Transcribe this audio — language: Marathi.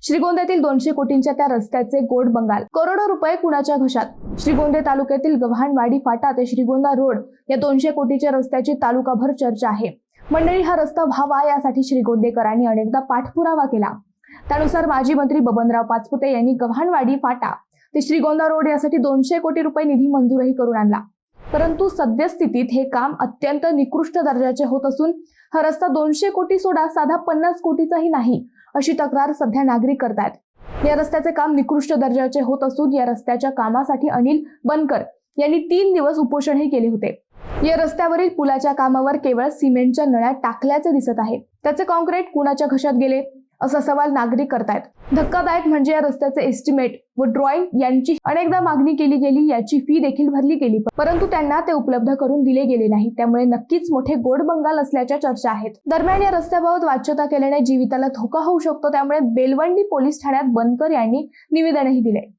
श्रीगोंद्यातील 200 कोटींच्या त्या रस्त्याचे गोड बंगाल, करोडो रुपये कुणाच्या घशात। श्रीगोंदे तालुक्यातील गव्हाणवाडी फाटा ते श्रीगोंदा रोड या 200 कोटीच्या रस्त्याची तालुकाभर चर्चा आहे। मंडळी, हा रस्ता व्हावा यासाठी श्रीगोंदेकरांनी अनेकदा पाठपुरावा केला। त्यानुसार माजी मंत्री बबनराव पाचपुते यांनी गव्हाणवाडी फाटा ते श्रीगोंदा रोड यासाठी 200 कोटी रुपये निधी मंजूरही करून आणला। परंतु सद्यस्थितीत हे काम अत्यंत निकृष्ट दर्जाचे होत असून हा रस्ता 200 कोटी सोडा साधा 50 कोटीचाही नाही अशी तक्रार सध्या नागरिक करतायत। या रस्त्याचे काम निकृष्ट दर्जाचे होत असून या रस्त्याच्या कामासाठी अनिल बनकर यांनी 3 दिवस उपोषणही केले होते। या रस्त्यावरील पुलाच्या कामावर केवळ सिमेंटच्या नळ्या टाकल्याचे दिसत आहे। त्याचे कॉन्क्रीट कुणाच्या घशात गेले असा सवाल नागरिक करतायत। धक्कादायक म्हणजे या रस्त्याचे एस्टिमेट व ड्रॉइंग यांची अनेकदा मागणी केली गेली, याची फी देखील भरली गेली, परंतु त्यांना ते उपलब्ध करून दिले गेले नाही। त्यामुळे नक्कीच मोठे गोड बंगाल असल्याच्या चर्चा आहेत। दरम्यान या रस्त्याबाबत वाच्यता केल्याने जीविताला धोका होऊ शकतो, त्यामुळे बेलवंडी पोलीस ठाण्यात बनकर यांनी निवेदनही दिले।